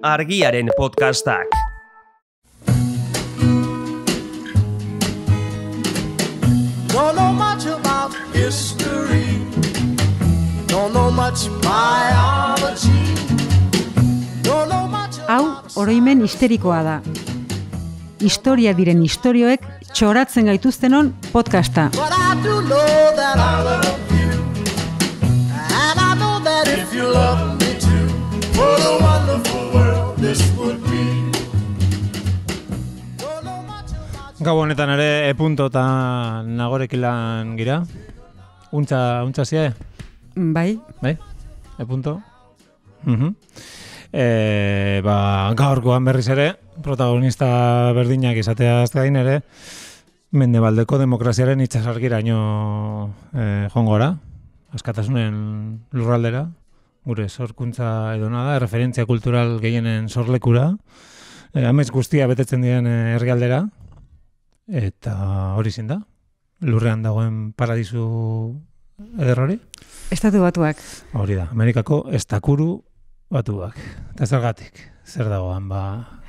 Argiaren podcastak. Don't know much about history. Don't know much biology. Don't know much Hau, oroimen histerikoa da. Historia diren istorioek txoratzen gaituztenon podcasta. But I do know that I love you. And I know that if you love me too, what a wonderful world this would be. Don't know much about Gau honetan ere E-punto eta Nagorekilan gira. Untza zia, Bai, bai? E-punto. Gaurkoan berriz ere, protagonista berdinak izateaz gain ere, Mendebaldeko demokraziaren itsasargiraino jongora, askatasunen lurraldera, gure sorkuntza edona da, referentzia kultural gehienen sorlekura, amets guztia betetzen diren herrialdera, eta hori zin da, lurrean dagoen paradisu eder hori? Estatu Batuak. Hori da, Amerikako Estakuru Batuak. Eta zergatik, zer dagoan,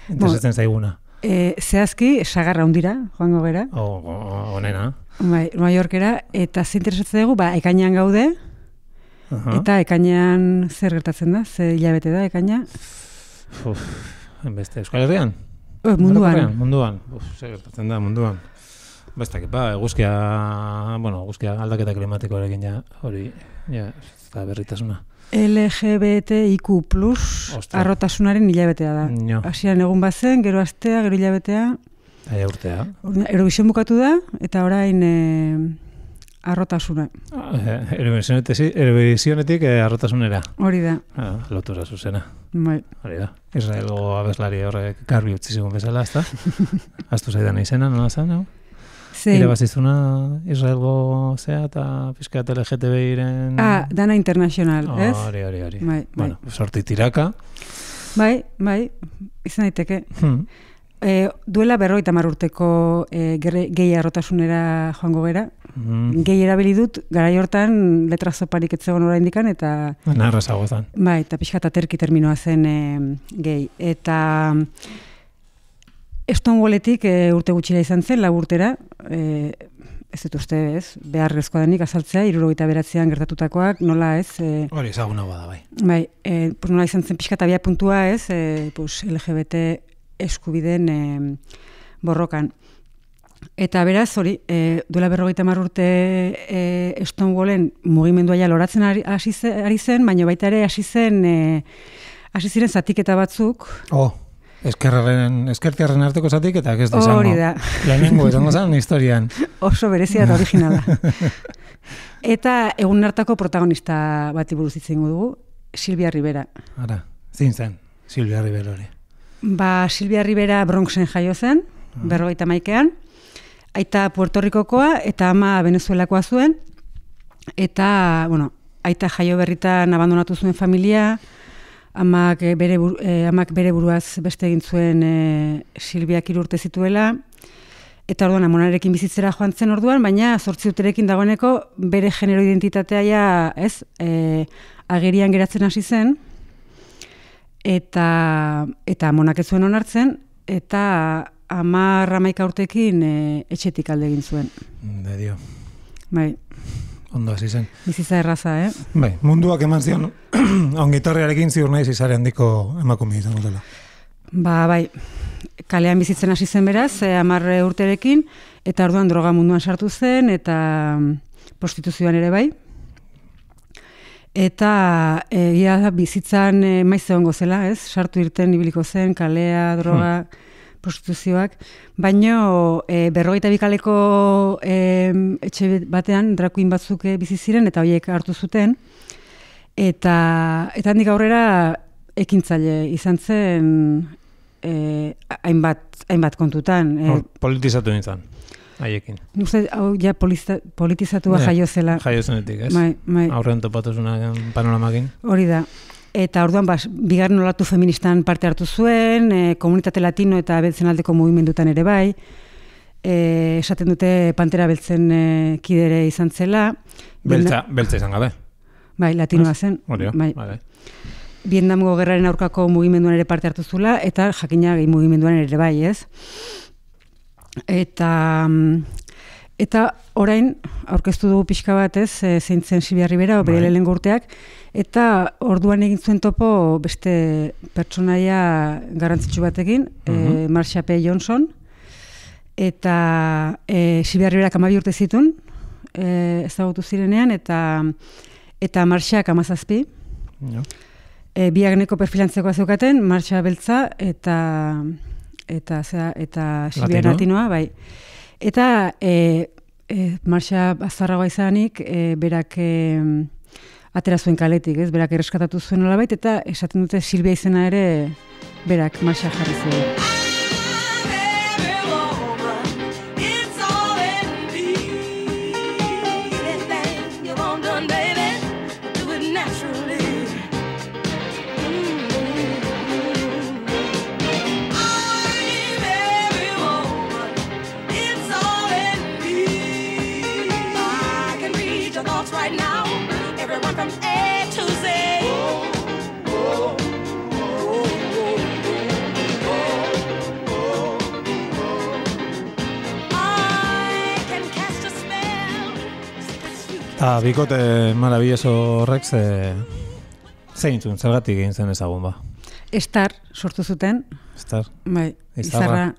interesatzen zaiguna. Zehazki, sagarra hundira, joango gera. Honena. Bai, Nueva Yorkera, eta ze interesatzen dugu, ekainean gaude, eta ekainean zer gertatzen da, ze hilabete da ekaina? Beste, Euskal Herrian? Munduan. Zer gertatzen da, munduan. Bestak, eguzkia aldaketa klimatikoarekin hori, ez da berritasuna. LGBTIQ+ arrotasunaren hilabetea da. No. Hasieran egun bazen, gero astea, gero hilabetea. Aia urtea. Eurovision bukatu da, eta orain arrotasuna. Eurovisionetik arrotasunera. Hori da. Lotura zuzena. Bai. Hori da. Israelgo abeslari horrek garbi utzi zigun bezala, ezta? Aztu zaidan izena, nola zen, hau? Irabazizuna Israelgo zea eta pizkat LGTBiren... Dana International, ez? Hori. Bai. Bueno, sorti tiraka. Bai, izan daiteke. Duela 50 urteko gehi arrotasunera joango gera. Gehi erabili dut, garai hortan letra zoparik etzegon oraindikan, eta... Narrazago zen. Bai, eta pixkat aterki terminoa zen gehi. Eta... Stonewalletik urte gutxira izan zen, 4 urtera, ez dut uste, beharrezkoa denik azaltzea, 79an gertatutakoak, nola ez... Hori ezaguna bada, bai. Bai, nola izan zen pixka eta abia puntua ez, LGBT eskubideen borrokan. Eta beraz, hori, duela 50 urte Stonewallen mugimendua ja loratzen ari zen, baina baita ere hasi ziren zatiketa batzuk... Eskertiarren arteko zatik eta ez da izango. Hori da. Lehenengo izango zen historian. Oso berezia eta originala. Eta egun hartako protagonista bati buruz hitz egingo dugu, Silvia Rivera. Ara, zein zen Silvia Rivera hori? Silvia Rivera Bronxen jaio zen, 51an. Aita Puerto Ricokoa eta ama Venezuelakoa zuen. Eta, aita jaio berritan abandonatu zuen familia, amak bere buruaz beste egin zuen Silviak 3 urte zituela, eta orduan amonarekin bizitzera joan zen orduan, baina 8 urterekin dagoeneko bere genero identitatea agerian geratzen hasi zen, eta amonak ez zuen onartzen, eta 10-11 urtekin etxetik alde egin zuen. De dio. Bai. Ondo hasi zen. Bizitza erraza, Bai, munduak eman zion, ongitorriarekin ziur nahi zizare handiko emakume izango dela. Bai, kalean bizitzen hasi zen beraz, 10 urterekin, eta orduan droga munduan sartu zen, eta prostituzioan ere bai. Eta bizitzan maiz egongo zela, ez? Sartu irten ibiliko zen, kalea, droga... prostituzioak, baino 52 kaleko etxe batean drag queen batzuk bizi ziren eta horiek hartu zuten, eta handik aurrera ekintzaile izan zen hainbat kontutan. Politizatu nintzen, haiekin. Uste, hau ja politizatua jaio zela. Jaio zenetik, ez? Bai. Aurrean topatuzuna panoramakin. Hori da. Eta orduan, bigarren olatu feministan parte hartu zuen, komunitate latino eta beltzen aldeko mugimendutan ere bai, esaten dute Pantera beltzen kidere izan zela. Beltza izan gabe. Bai, latinoa zen. Hori, bai. Vietnamgo gerraren aurkako mugimenduan ere parte hartu zula, eta jakina gehi mugimenduan ere bai, ez? Eta orain, aurkeztu dugu pixka bat, ez, zein zen Silvia Rivera, bere lehenengo urteak, eta orduan egin zuen topo beste pertsonaia garrantzitsu batekin, Marsha P. Johnson, eta Silvia Riverak 12 urte zituen, ezagutu zirenean, eta Marsha 17. Biak neko perfilantzeko zeukaten, Marsha beltza eta Silvia latinoa, bai. Eta Marsha azarragoa izanik, berak atera zuen kaletik, ez? Berak erreskatatu zuen nolabait, eta esaten dute Silvia izena ere berak Marsha jarri zuen. Eta bikote maravilloso horrek zeintzun, zergatik egin zen ezagun ba? Star sortu zuten. Star? Bai, izarra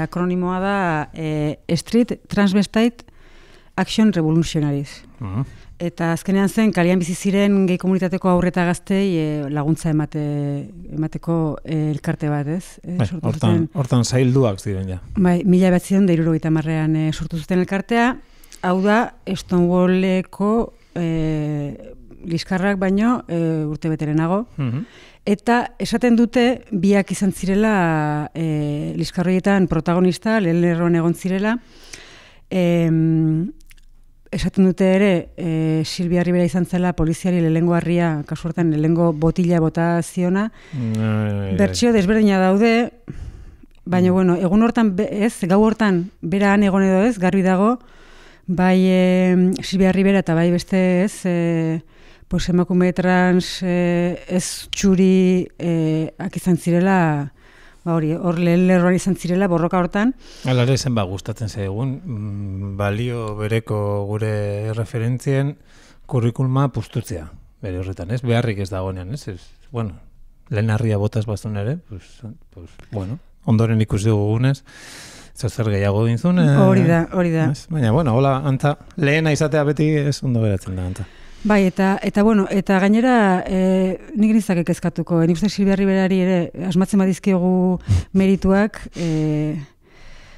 akronimoa da Street Transvestite Action Revolutionaries. Eta azkenean zen, kalian bizi ziren gehi komunitateko aurreta gaztei laguntza emateko elkarte bat, ez? Hortan zailduak ziren ja. Bai, 1970ean sortu zuten elkartea. Hau da, Stonewalleko liskarrak baino urte beterenago. Eta esaten dute, biak izan zirela liskarroietan protagonista, lehen lerroan egon zirela. Esaten dute ere, Silvia Rivera izan zela poliziari lehengo harria, kasu hortan lehengo botila bota ziona. Bertsio desberdina daude, baina bueno, egun hortan ez, gau hortan bera han egon edo ez, garbi dago, bai Silvia Rivera eta bai beste ez, emakume trans ez txuri izan zirela, hor lehen lerroan izan zirela, borroka hortan. Hala ere zen gustatzen zaigun, balio bereko gure referentzien kurrikuluma pustutzea, bere horretan, ez? Beharrik ez dagoenean, ez? Bueno, lehen harria botaz bazun ere, bueno, ondoren ikusi dugunez, zer gehiago dintzun. Hori da. Baina, bueno, hola, anta, lehena izatea beti ez ondo geratzen da, anta. Bai, eta bueno, eta gainera nik nizak kezkatuko, nik uste Silvia Riverari ere asmatzen badizkiogu merituak.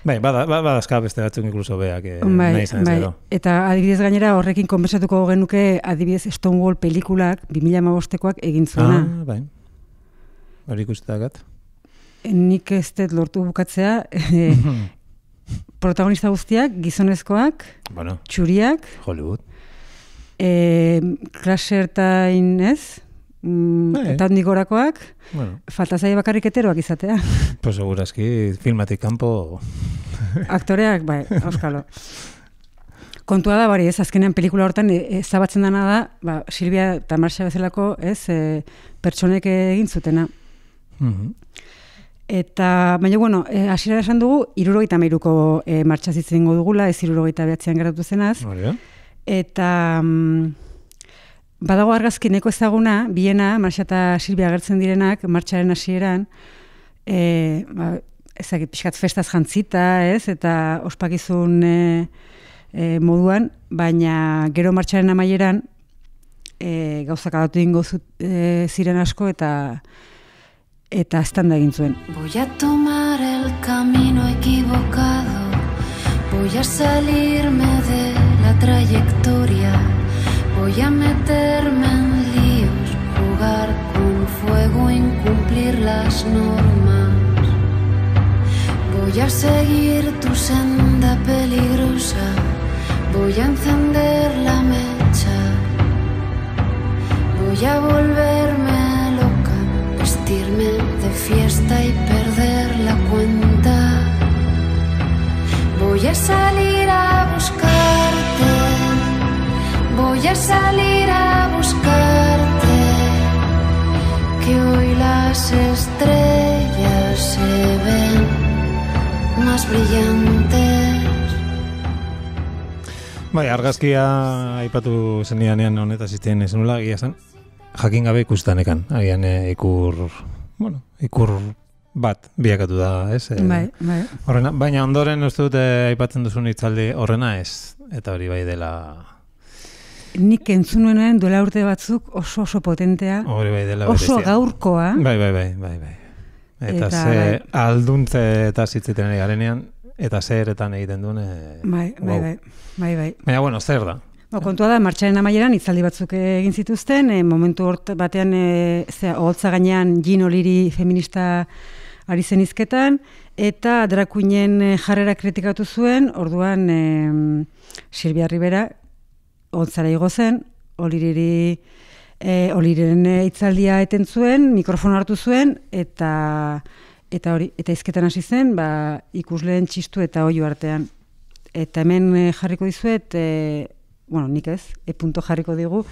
Bai, badazka beste batzuk inkluso beak nahi izan zero. Eta adibidez gainera horrekin konbesatuko genuke adibidez Stonewall pelikulak 2015koak egin zuena. Bai, hori ikustetakat. Nik ez dut lortu bukatzea, protagonista guztiak, gizonezkoak, txuriak, Hollywood, klasertain ez, eta hondik gorakoak, falta zaila bakarrik heteroak izatea. Pues segurazki filmatik kanpo... Aktoreak, bai, auskalo. Kontua da, bari ez, azkenean pelikula hortan ezabatzen dana da, Silvia eta Marsha bezalako, ez, pertsonek egin zutena. Eta, baina, bueno, hasiera esan dugu, 73ko martxa zitzengo dugula, ez 79an geratu zenaz. Eta badago argazki neko ezaguna, biena, Marsha eta Silvia agertzen direnak, martxaren hasieran, ezagit, pixkat festaz jantzita, ez, eta ospakizun moduan, baina gero martxaren amaieran gauzak adatu ingo ziren asko, eta estanda egin zuen. Voy a tomar el camino equivocado, voy a salirme de la trayectoria, voy a meterme en líos, jugar con fuego, incumplir las normas. Voy a seguir tu senda peligrosa, voy a encender la mecha, voy a volverme loca, vestirme de fiesta y perder la cuenta. Voy a salir a buscarte, voy a salir a buscarte, y las estrellas se ven más brillantes. Bai, argazkia aipatu zenidanean honetaz izten zenula, egia zen, jakin gabe ikustanekan, agian ikur bat biakatu da, ez? Bai. Horrena, baina ondoren uste dute aipatzen duzun hitzaldi horrena ez, eta hori bai dela... Nik entzun nuenean duela urte batzuk oso potentea, Hori bai dela oso berezia. gaurkoa. Bai. Eta ze alduntze eta zitziten ari garenean, eta zeretan egiten duen... Bai. Baina, bueno, zer da? Kontua da, martxaren amaieran hitzaldi batzuk egin zituzten, momentu batean oholtza gainean Jean O'Leary feminista ari zen hizketan, eta drag queenen jarrera kritikatu zuen, orduan Silvia Rivera oholtzara igo zen, O'Learyren hitzaldia eten zuen, mikrofono hartu zuen, eta hizketan hasi zen, ikusleen txistu eta oihu artean. Eta hemen jarriko dizuet, nik ez, punto jarriko digu,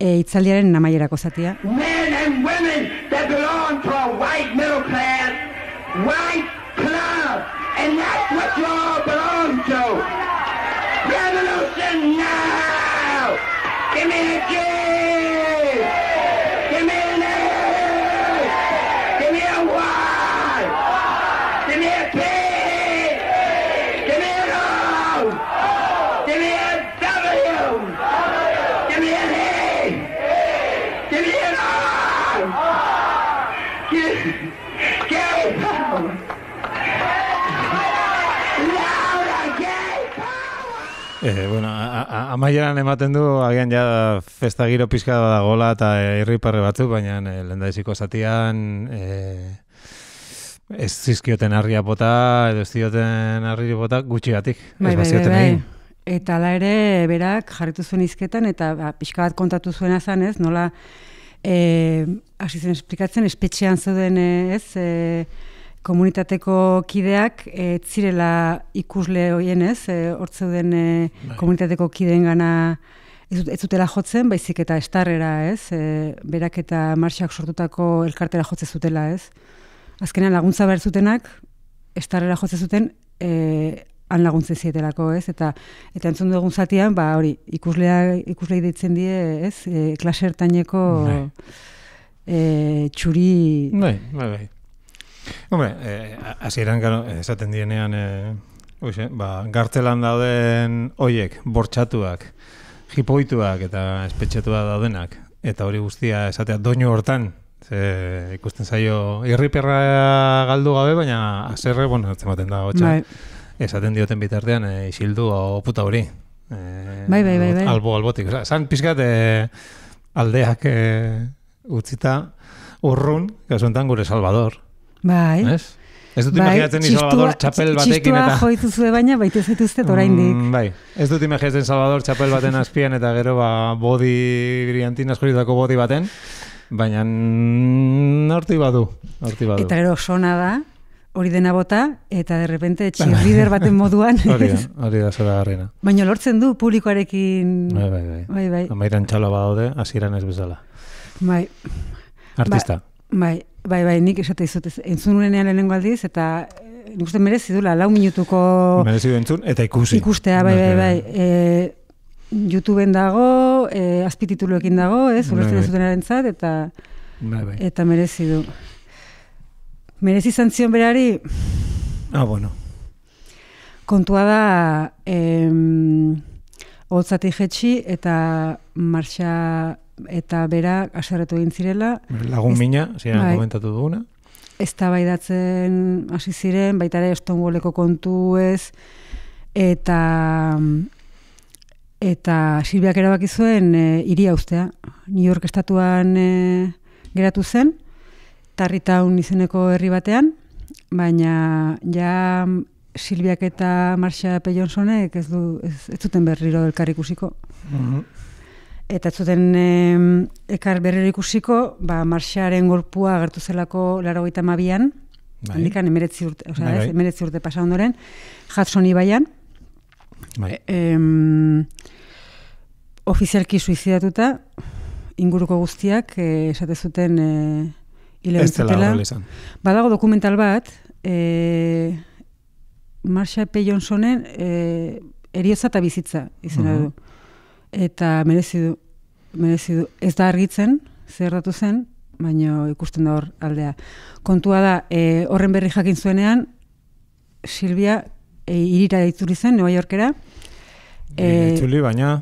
hitzaldiaren amaierako zatia. Men and women that belong to a white middle class, white club, and that's what you all belong to. Revolution now! Give me a kiss! Give me an A! Give me a Y! Give me a P! Give me an O! Give me a W! Give me an A! Give me an R! Gay power! Louder gay power! Amaieran ematen du, agian ja festa giro pizka dagoela eta irriparre batzuk, baina lehendabiziko zatian ez zizkioten harria bota, edo ez zioten harri bota gutxigatik. Bai. Eta ala ere, berak jarritu zuen hizketan, eta pixka bat kontatu zuena zen, ez, nola hasi zen esplikatzen, espetxean zeuden komunitateko kideak zirela ikusle hoien, ez, hortzeuden komunitateko kideen gana ez zutela jotzen, baizik eta estarrera, ez, berak eta Marxak sortutako elkartera jotze zutela, ez. Azkenean laguntza behar zutenak, estarrera jotze zuten, han laguntzen zietelako, ez, eta entzun dugun zatian, hori, ikuslei deitzen die, ez, klase ertaineko txuri... Bai. Hombre, hasieran esaten dienean, gartzelan dauden hoiek, bortxatuak, jipoituak eta espetxetuak daudenak, eta hori guztia esatea doinu hortan, ikusten zaio irriperra galdu gabe, baina azerre, etzematen da hotxa. Esaten dioten bitartean, isildu o puta hori. Bai. Albotik. Zan pizkat aldeak utzita urrun, kasuentan gure Salvador. Bai. Ez dut imaginatzen ni Salvador txapel batekin eta... Txistua joituzue baina, baita ez dituzte oraindik. Bai, ez dut imaginatzen Salvador txapel baten azpian eta gero bodi brillantin askoritako bodi baten, baina horti badu. Eta gero sona da, hori dena bota, eta de repente cheerleader baten moduan. Hori da zora garrena. Baina lortzen du publikoarekin... Bai. Amairan txalo badaude, hasieran ez bezala. Bai. Artista. Bai, nik esate izut, entzun nuenean lehenengo aldiz, eta nik uste merezi dula, 4 minutuko... Merezi du entzun, eta ikusi. Ikustea, bai. YouTubeen dago, azpitituluekin dago, ulertzen zutenaren zat, eta merezi du. Merezi zantzion berari... Bueno. Kontua da, holtzatik jetxi, eta Marxa eta bera aserretu egin zirela. Lagun mina, ziren komentatu duguna. Eztabaidatzen hasi ziren, baita ere Stonewalleko kontu ez, eta Silviak erabaki zuen hiria uztea. New York estatuan geratu zen, Tarrytown izeneko herri batean, baina ja Silviak eta Marsha P. Johnsonek ez zuten berriro elkar ikusiko. Eta ez zuten ekar berriro ikusiko, Marsharen gorpua agertu zelako 82an, handikan 19 urte pasa ondoren, Hudson ibaian, ofizialki suizidatuta, inguruko guztiak esate zuten hile Ez dela bintzatela. horrela izan. Badago dokumental bat, Marsha P. Johnsonen Heriotza eta bizitza izena du. Eta merezi du. Ez da argitzen, zer datu zen, baina ikusten da hor aldea. Kontua da, horren berri jakin zuenean, Silvia irira itzuli zen, Nueva Yorkera. Itzuli, baina...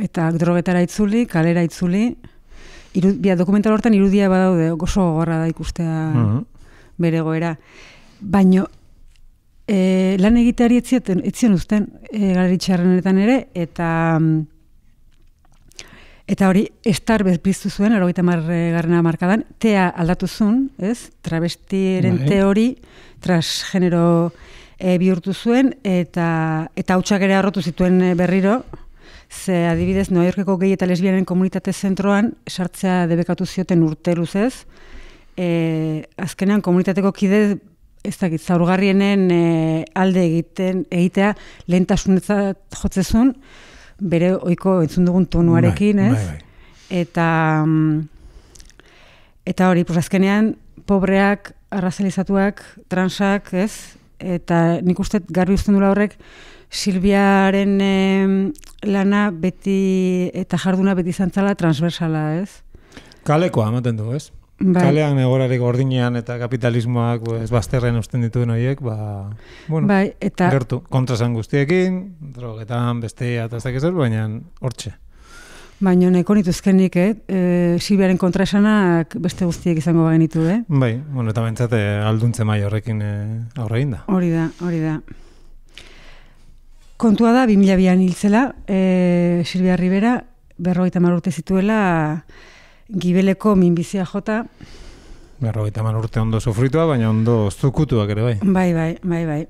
Eta drogetara itzuli, kalera itzuli. Dokumental hortan irudia badaude, oso gogorra da ikustea bere goera. Baina lan egiteari etzion uzten galeritxarrenetan ere, eta hori estar bezpiztu zuen, 80. hamarkadan, tea aldatu zuen, ez? Travestiren te hori, transgenero bihurtu zuen, eta hautsak ere arrotu zituen berriro, ze adibidez, Nueva Yorkeko gehi eta lesbianen komunitate zentroan sartzea debekatu zioten urte luzez, azkenean komunitateko kide ez dakit, zaurgarrienen alde egitea lehentasunetzat jotzezun, bere ohiko entzun dugun tonuarekin, ez? Eta hori, azkenean, pobreak, arrazalizatuak, transak, ez? Eta nik uste garbi uzten dula horrek, Silviaren lana beti eta jarduna beti zantzala transversala, ez? Kalekoa ematen du, ez? Kalean egorarik gordinean eta kapitalismoak bazterren usten dituen horiek, gertu, kontrasan guztiekin, drogetan, bestea, eta ez dakiz ez, baina hortxe. Baina neko nituzkenik, Silviaren kontraesanak beste guztiek izango bagenitu, Bai, eta bentsate alduntze mai horrekin aurre egin da. Hori da. Kontua da, 2002an hiltzela, Silvia Rivera, 50 urte zituela, Gibeleko minbizia jota. 50 urte ondo sufritua, baina ondo zukutuak ere, bai. Bai.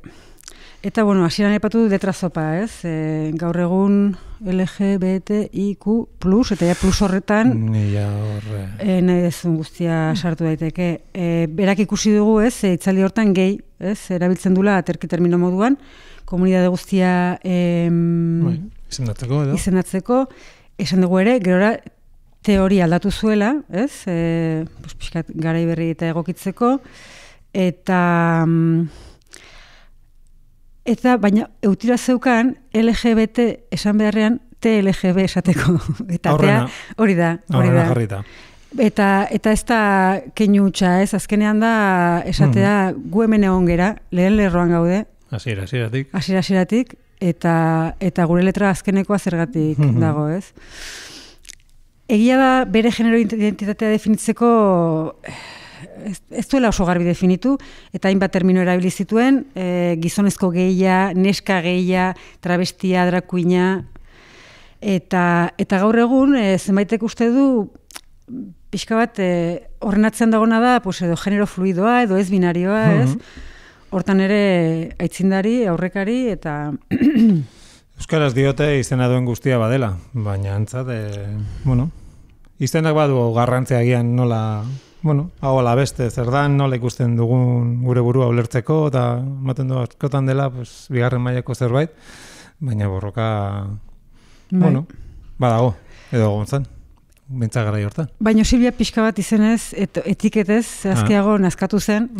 Eta, hasieran epatu du detrazopa, ez? Gaur egun LGBTIQ+, eta ja plus horretan, nahi dezun guztia sartu daiteke. Berak ikusi dugu, ez? Itzaldi hortan gehi, ez? Erabiltzen dula aterki termino moduan, komunidade guztia izendatzeko, esan dugu ere, gerora teori aldatu zuela, ez? Piskat garai berri eta egokitzeko, eta baina eutira zeukan LGBT esan beharrean TLGB esateko. Eta hori da. Eta ez da keinu hutsa, ez? Azkenean da esatea gu hemen egon gera, lehen lerroan gaude. Hasieratik, eta gure letra azkenekoa zergatik dago, ez? Egia da bere genero identitatea definitzeko ez duela oso garbi definitu, eta hainbat termino erabili zituen, gizonezko gehia, neska gehia, travestia, drakuina, eta gaur egun, zenbaitek uste du, pixka bat, horren atzean dagona da, edo genero fluidoa, edo ez binarioa, ez? Hortan ere aitzindari, aurrekari, eta... Euskaraz diote izena duen guztia badela, baina antzat, izenak badu garrantzia agian nola, hau ala beste, zer dan, nola ikusten dugun gure burua ulertzeko, eta ematen du askotan dela, bigarren mailako zerbait, baina borroka, badago, edo gontzan. Bentsa gara hortan. Baina Silvia pixka bat izenez, etiketez, azkiago nazkatu zen,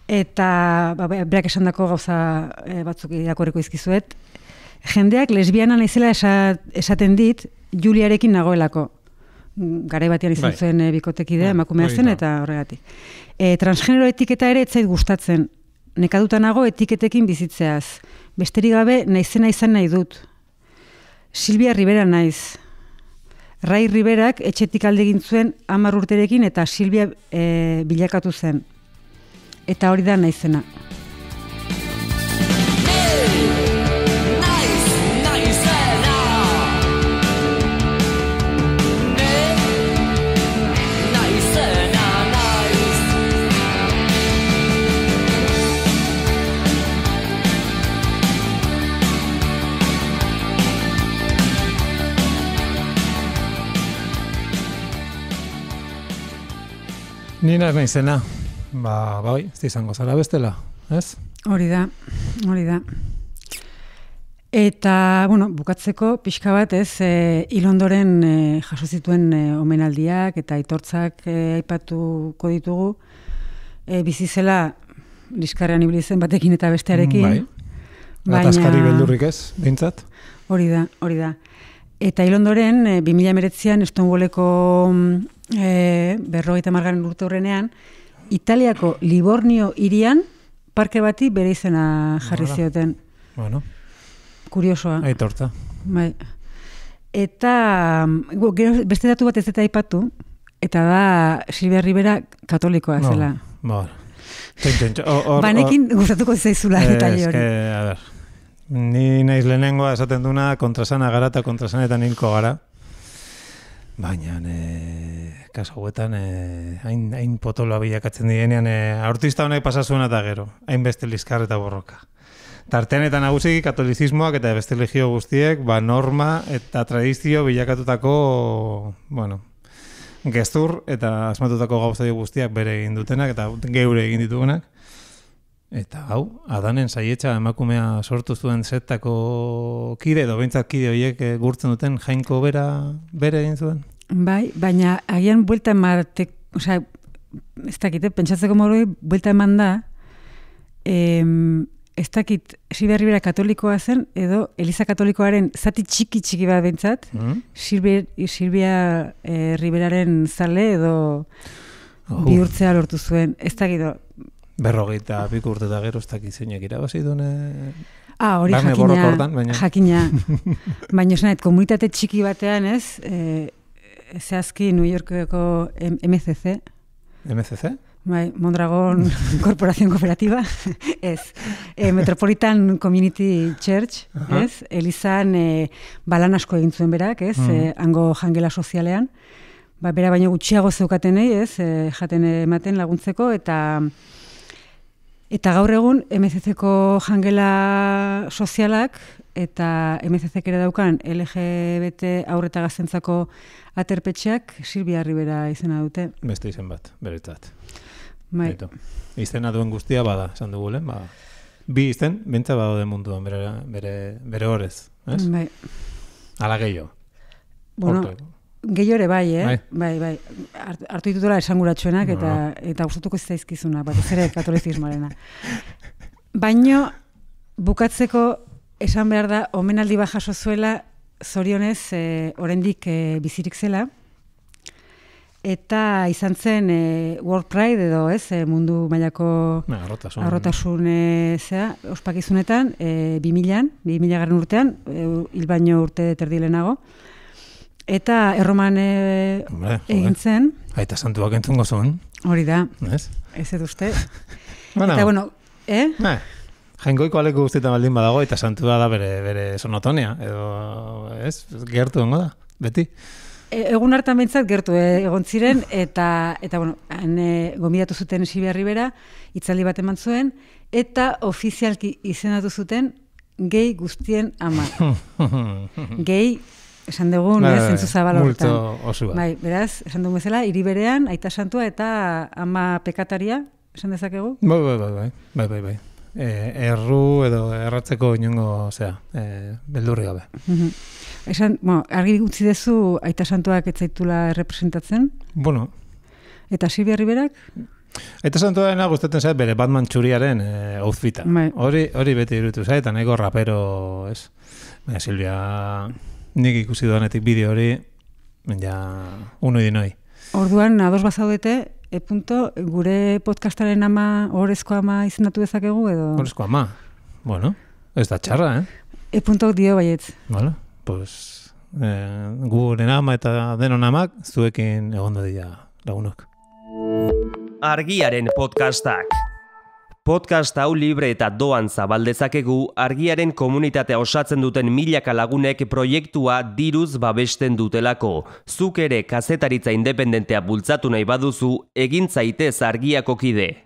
eta berak esandako gauza batzuk irakorriko izkizuet, jendeak lesbiana naizela esaten dit, Juliarekin nagoelako. Garai batean izan zuen bikotekidea, emakumea zen, eta horregatik. Transgenero etiketa ere etzait gustatzen. Nekaduta nago etiketekin bizitzeaz. Besterik gabe naizena izan nahi dut. Silvia Rivera naiz. Rai Riverak etxetik alde egin zuen 10 urterekin eta Silvia bilakatu zen. Eta hori da naizena. Nina naizena, bai, ez izango zara bestela, ez? Hori da. Eta, bukatzeko pixka bat ez, Ilondoren jaso zituen omenaldiak eta aitortzak aipatuko ditugu. Bizi zela liskarrean ibili zen batekin eta bestearekin. Bai. Ataskari beldurrik ez, behintzat? Hori da. Eta Ilondoren 2019an Stonewalleko 50. urte horrenean, Italiako Livorno hirian parke bati bere izena jarri zioten. Bueno. Kuriosoa. Aitortza. Bai. Eta gero beste datu bat ez eta aipatu, eta da Silvia Rivera katolikoa zela. Banekin gustatuko zaizula detaile hori. A ber, ni naiz lehenengoa esaten duna kontrasana gara eta kontrasanetan hilko gara. Baina, kaso hauetan, hain potoloa bilakatzen dienean, aurtista honek pasazuen eta gero, hainbeste liskar eta borroka. Tartean eta nagusiki katolizismoak eta beste religio guztiek, norma eta tradizio bilakatutako, gestur eta asmatutako gauzaio guztiak bere egin dutenak eta geure egin ditugunak. Eta hau, Adanen saietxa emakumea sortu zuen zetako kide, edo behintzat kide horiek gurtzen duten jainko bere egin zuen? Bai, baina agian buelta ematek, ez dakit, pentsatzeko moroi, buelta eman da, ez dakit Silvia Rivera katolikoa zen, edo Eliza katolikoaren zati txiki bat bentsat, Silvia Riveraren zale edo bihurtzea lortu zuen. Ez dakit. 52 urte eta gero ez dakit zeinek irabazi dune... Hori jakina. Baina esanet, komunitate txiki batean ez, zehazki New Yorkeko MCC. MCC? Bai, Mondragon Corporación Cooperativa, ez. Metropolitan Community Church, ez. Elizan balan asko egin zuen berak, ez. Hango jangela sozialean. Bera baino gutxiago zeukatenei, ez. Jaten ematen laguntzeko, eta gaur egun MCC-ko jangela sozialak eta MCC-k ere daukan LGBT aurreta gaztentzako aterpetxeak Silvia Rivera izena dute. Beste izen bat, beretzat. Bai. Izena duen guztia bada, esan dugu lehen, bi izen, bentsa badaude munduan bere horrez, ez? Bai. Ala gehiago. Gehiago ere bai, Bai. Hartu ditutela esanguratsuenak eta gustatuko zaizkizuna, batez ere katolizismoarena. Baino, bukatzeko esan behar da, omenaldi bat jaso zuela, zorionez, oraindik bizirik zela, eta izan zen World Pride edo mundu mailako arrotasun ospakizunetan 2000 urtean, hil baino urte terdilenago, eta erroman egin zen. Aita santuak entzungo zuen. Hori da, ez edo uste. Eta jaingoiko aleku guztietan baldin badago, eta santua da bere sonotonia, edo gertu dengo da, beti. Egun hartan behintzat gertu egon ziren, eta gomidatu zuten Silvia Rivera, hitzaldi bat eman zuen, eta ofizialki izendatu zuten gehi guztien ama. Gehi, esan dugun, zentzu zabal horretan. Multo osu bat. Bai, beraz, esan dugun bezala, hiri berean, aita santua eta ama pekataria, esan dezakegu? Bai. Erru edo erratzeko inongo, beldurri gabe. Argi utzi dezu aita santuak ez zaitula representatzen? Eta Silvia Riverak? Aita santuarena gustatzen zait bere Batman txuriaren outfita. Hori beti iruditu zait, eta nahiko rapero, ez? Baina Silvia, nik ikusi duanetik bideo hori, unoi dinoi. Orduan, ados bazaudete, gure podcastaren ama, horrezko ama izendatu dezakegu edo? Horrezko ama? Ez da txarra, Dio baietz. Pues, guren ama eta denon amak, zuekin egonda dira lagunok. Argiaren podcastak. Podcast hau libre eta doan zabaldezakegu Argiaren komunitatea osatzen duten milaka lagunek proiektua diruz babesten dutelako. Zuk ere kazetaritza independentea bultzatu nahi baduzu, egin zaitez Argiako kide.